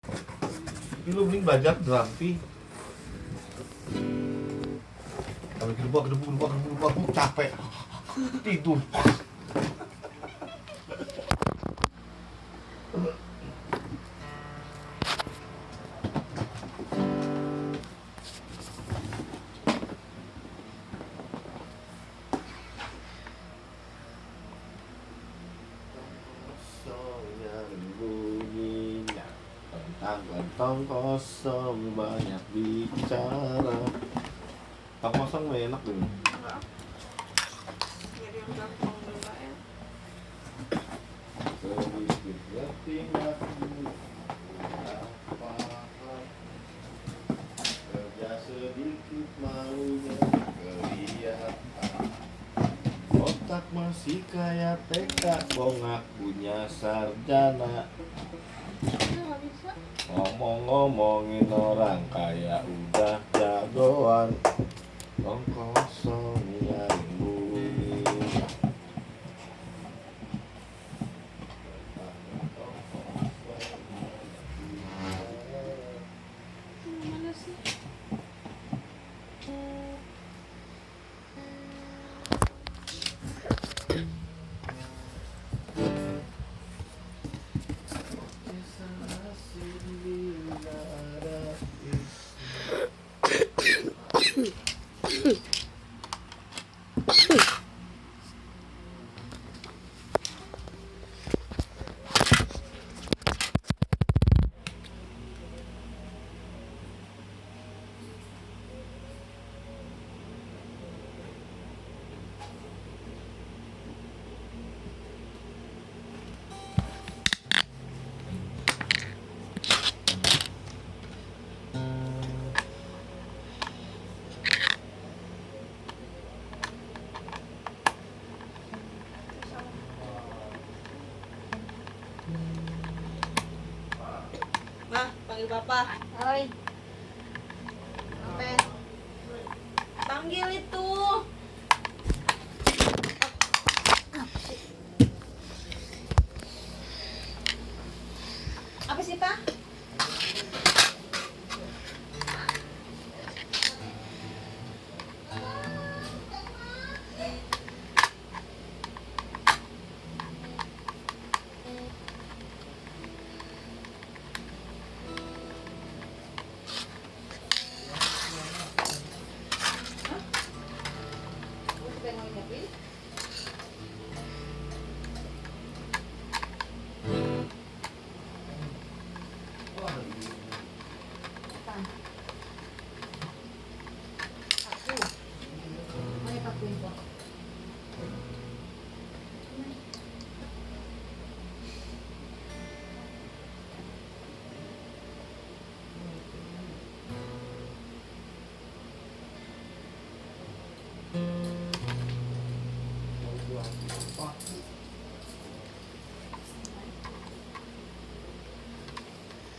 Tapi lu mending belajar drampi. Kalau gedebak, capek. Tidur. Kantong kosong banyak bicara. Kantong kosong enak dulu. Enggak. Jadi yang gampang dulu ya. Sedikit letih aku apa kerja sedikit maunya kelihatan. Otak masih kayak TK, bongak punya sarjana. Nggak bisa. Ngomong-ngomongin orang kayak udah jagoan. Kantong kosong yang bunyi. Mana sih? Nah, panggil papa. Oi, Apa? Panggil itu. Apa sih, Pak?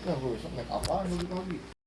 Nah, besok naik apaan pagi-pagi?